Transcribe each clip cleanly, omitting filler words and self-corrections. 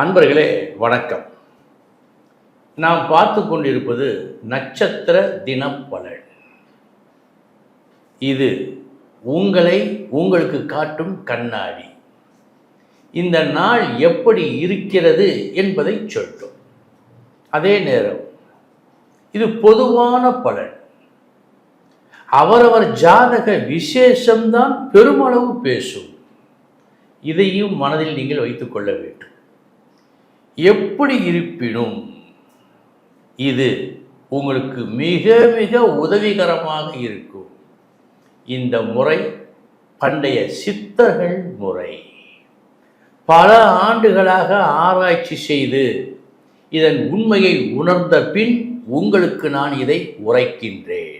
அன்பர்களே வணக்கம். நாம் பார்த்து கொண்டிருப்பது நட்சத்திர தினப்பலன். இது உங்களுக்கு காட்டும் கண்ணாடி. இந்த நாள் எப்படி இருக்கிறது என்பதை சொல்லும். அதே நேரம் இது பொதுவான பலன். அவரவர் ஜாதக விசேஷம்தான் பெருமளவு பேசும். இதையும் மனதில் நீங்கள் வைத்துக் கொள்ள வேண்டும். எப்படி இருப்பினும் இது உங்களுக்கு மிக மிக உதவிகரமாக இருக்கும். இந்த முறை பண்டைய சித்தர்கள் முறை. பல ஆண்டுகளாக ஆராய்ச்சி செய்து இதன் உண்மையை உணர்ந்த பின் உங்களுக்கு நான் இதை உரைக்கின்றேன்.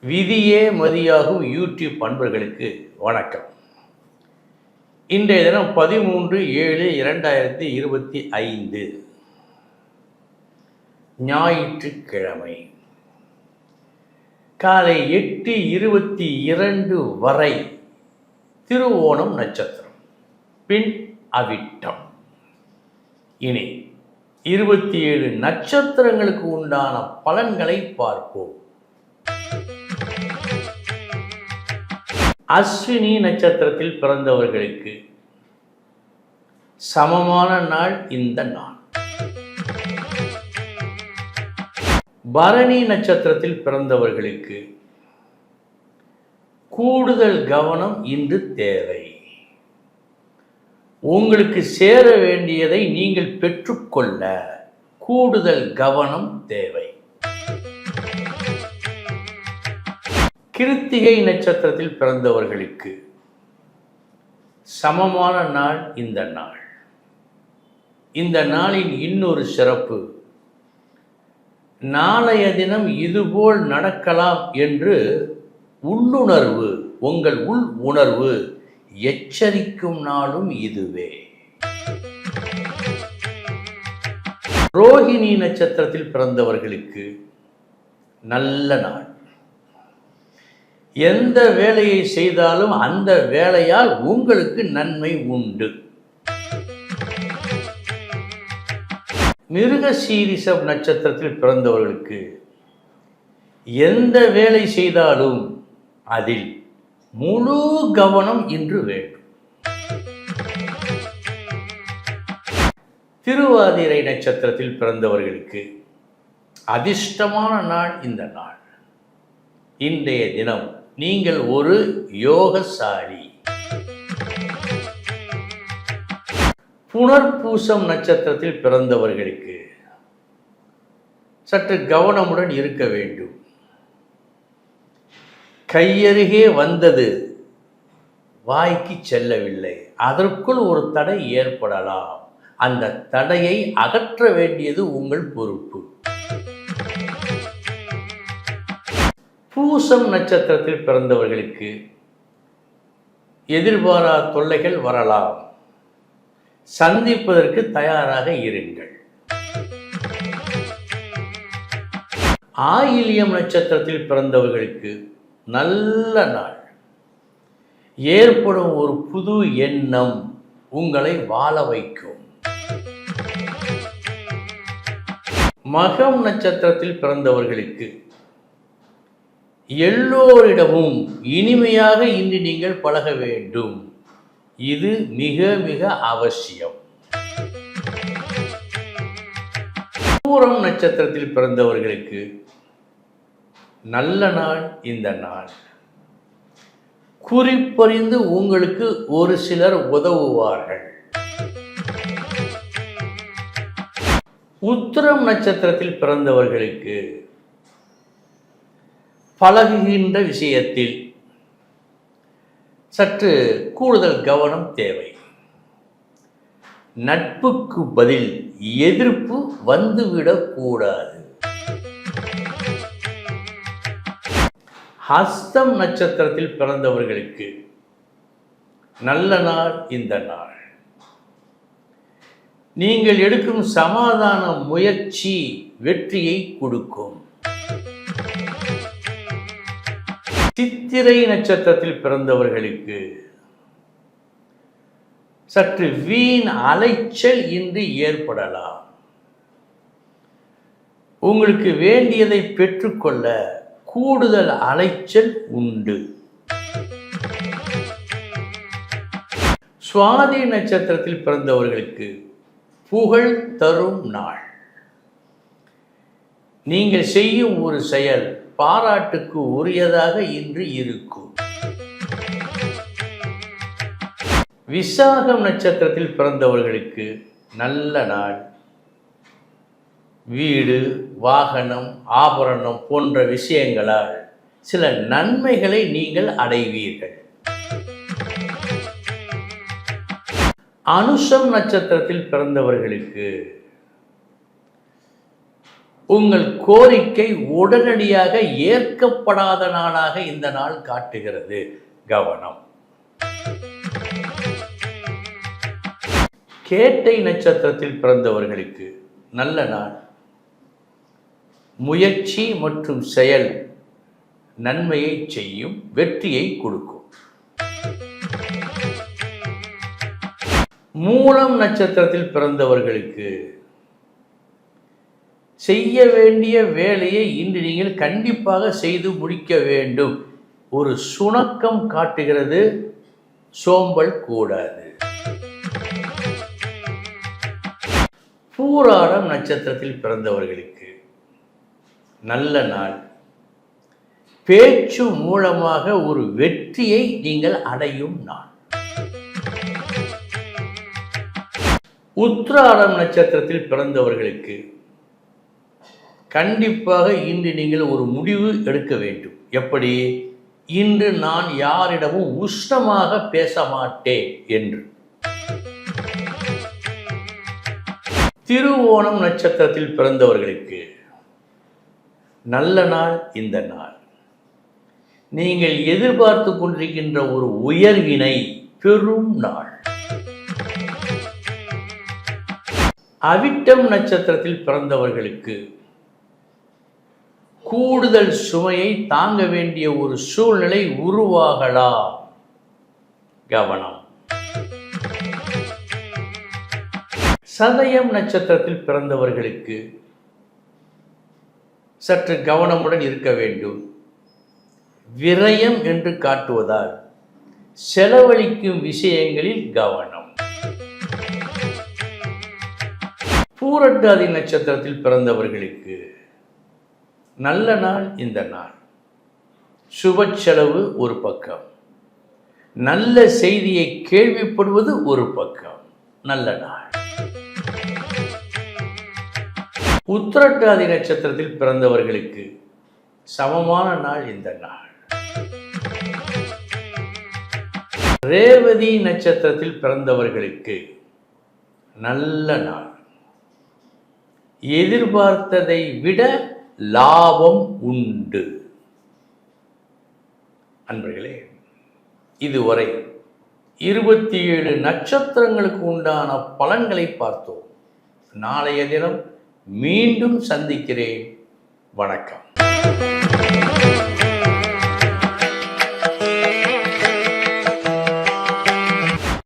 விதியே மதியாகும் யூடியூப் அன்பர்களுக்கு வணக்கம். இன்றைய தினம் 13/7/2025 ஞாயிற்றுக்கிழமை காலை 8:22 வரை திருவோணம் நட்சத்திரம், பின் அவிட்டம். இனி 27 நட்சத்திரங்களுக்கு உண்டான பலன்களை பார்ப்போம். அஸ்வினி நட்சத்திரத்தில் பிறந்தவர்களுக்கு சமமான நாள் இந்த நாள். பரணி நட்சத்திரத்தில் பிறந்தவர்களுக்கு கூடுதல் கவனம் இன்று தேவை. உங்களுக்கு சேர வேண்டியதை நீங்கள் பெற்றுக்கொள்ள கூடுதல் கவனம் தேவை. கிருத்திகை நட்சத்திரத்தில் பிறந்தவர்களுக்கு சமமான நாள் இந்த நாள். இந்த நாளின் இன்னொரு சிறப்பு, நாளைய தினம் இதுபோல் நடக்கலாம் என்று உள்ளுணர்வு, உங்கள் உள் உணர்வு எச்சரிக்கும் நாளும் இதுவே. ரோஹிணி நட்சத்திரத்தில் பிறந்தவர்களுக்கு நல்ல நாள். எந்த வேலையை செய்தாலும் அந்த வேலையால் உங்களுக்கு நன்மை உண்டு. மிருகசீரிஷம் நட்சத்திரத்தில் பிறந்தவர்களுக்கு எந்த வேலை செய்தாலும் அதில் முழு கவனம் இன்று வேண்டும். திருவாதிரை நட்சத்திரத்தில் பிறந்தவர்களுக்கு அதிர்ஷ்டமான நாள் இந்த நாள். இன்றைய தினம் நீங்கள் ஒரு யோகசாலி. புனர்பூசம் நட்சத்திரத்தில் பிறந்தவர்களுக்கு சற்று கவனமுடன் இருக்க வேண்டும். கையருகே வந்தது வாய்க்கு செல்லவில்லை, அதற்குள் ஒரு தடை ஏற்படலாம். அந்த தடையை அகற்ற வேண்டியது உங்கள் பொறுப்பு. பூசம் நட்சத்திரத்தில் பிறந்தவர்களுக்கு எதிர்பாராத தொல்லைகள் வரலாம். சந்திப்பதற்கு தயாராக இருங்கள். ஆயில்யம் நட்சத்திரத்தில் பிறந்தவர்களுக்கு நல்ல நாள். ஏற்படும் ஒரு புது எண்ணம் உங்களை வாழ வைக்கும். மகம் நட்சத்திரத்தில் பிறந்தவர்களுக்கு எல்லோரிடமும் இனிமையாக இன்று நீங்கள் பழக வேண்டும். இது மிக மிக அவசியம். பூரம் நட்சத்திரத்தில் பிறந்தவர்களுக்கு நல்ல நாள் இந்த நாள். குறிப்பறிந்து உங்களுக்கு ஒரு சிலர் உதவுவார்கள். உத்திரம் நட்சத்திரத்தில் பிறந்தவர்களுக்கு பழகுகின்ற விஷயத்தில் சற்று கூடுதல் கவனம் தேவை. நட்புக்கு பதில் எதிர்ப்பு வந்துவிடக்கூடாது. ஹஸ்தம் நட்சத்திரத்தில் பிறந்தவர்களுக்கு நல்ல நாள் இந்த நாள். நீங்கள் எடுக்கும் சமாதான முயற்சி வெற்றியை கொடுக்கும். சித்திரை நட்சத்திரத்தில் பிறந்தவர்களுக்கு சற்று வீண் அலைச்சல் இன்று ஏற்படலாம். உங்களுக்கு வேண்டியதை பெற்றுக்கொள்ள கூடுதல் அலைச்சல் உண்டு. சுவாதி நட்சத்திரத்தில் பிறந்தவர்களுக்கு புகழ் தரும் நாள். நீங்கள் செய்யும் ஒரு செயல் பாராட்டுக்கு உரியதாக இன்று இருக்கும். விசாகம் நட்சத்திரத்தில் பிறந்தவர்களுக்கு நல்ல நாள். வீடு, வாகனம், ஆபரணம் போன்ற விஷயங்களால் சில நன்மைகளை நீங்கள் அடைவீர்கள். அனுஷம் நட்சத்திரத்தில் பிறந்தவர்களுக்கு உங்கள் கோரிக்கை உடனடியாக ஏற்கப்படாத நாளாக இந்த நாள் காட்டுகிறது. கவனம். கேட்டை நட்சத்திரத்தில் பிறந்தவர்களுக்கு நல்ல நாள். முயற்சி மற்றும் செயல் நன்மையை செய்யும், வெற்றியை கொடுக்கும். மூலம் நட்சத்திரத்தில் பிறந்தவர்களுக்கு செய்ய வேண்டிய வேலையை இன்று நீங்கள் கண்டிப்பாக செய்து முடிக்க வேண்டும். ஒரு சுணக்கம் காட்டுகிறது, சோம்பல் கூடாது. பூராடம் நட்சத்திரத்தில் பிறந்தவர்களுக்கு நல்ல நாள். பேச்சு மூலமாக ஒரு வெற்றியை நீங்கள் அடையும் நாள். உத்திராடம் நட்சத்திரத்தில் பிறந்தவர்களுக்கு கண்டிப்பாக இன்று நீங்கள் ஒரு முடிவு எடுக்க வேண்டும். எப்படி? இன்று நான் யாரிடமும் உஷ்ணமாக பேச மாட்டேன் என்று. திருவோணம் நட்சத்திரத்தில் பிறந்தவர்களுக்கு நல்ல நாள் இந்த நாள். நீங்கள் எதிர்பார்த்து கொண்டிருக்கின்ற ஒரு உயர்வினை பெறும் நாள். அவிட்டம் நட்சத்திரத்தில் பிறந்தவர்களுக்கு கூடுதல் சுமையை தாங்க வேண்டிய ஒரு சூழ்நிலை உருவாகலாம். கவனம். சதயம் நட்சத்திரத்தில் பிறந்தவர்களுக்கு சற்று கவனமுடன் இருக்க வேண்டும். விரயம் என்று காட்டுவதால் செலவழிக்கும் விஷயங்களில் கவனம். பூரட்டாதி நட்சத்திரத்தில் பிறந்தவர்களுக்கு நல்ல நாள் இந்த நாள். சுப செலவு ஒரு பக்கம், நல்ல செய்தியை கேள்விப்படுவது ஒரு பக்கம். நல்ல நாள். உத்திரட்டாதி நட்சத்திரத்தில் பிறந்தவர்களுக்கு சமமான நாள் இந்த நாள். ரேவதி நட்சத்திரத்தில் பிறந்தவர்களுக்கு நல்ல நாள். எதிர்பார்த்ததை விட லாபம் உண்டு. அன்பர்களே, இதுவரை 27 நட்சத்திரங்களுக்கு உண்டான பலன்களை பார்த்தோம். நாளைய தினம் மீண்டும் சந்திக்கிறேன். வணக்கம்.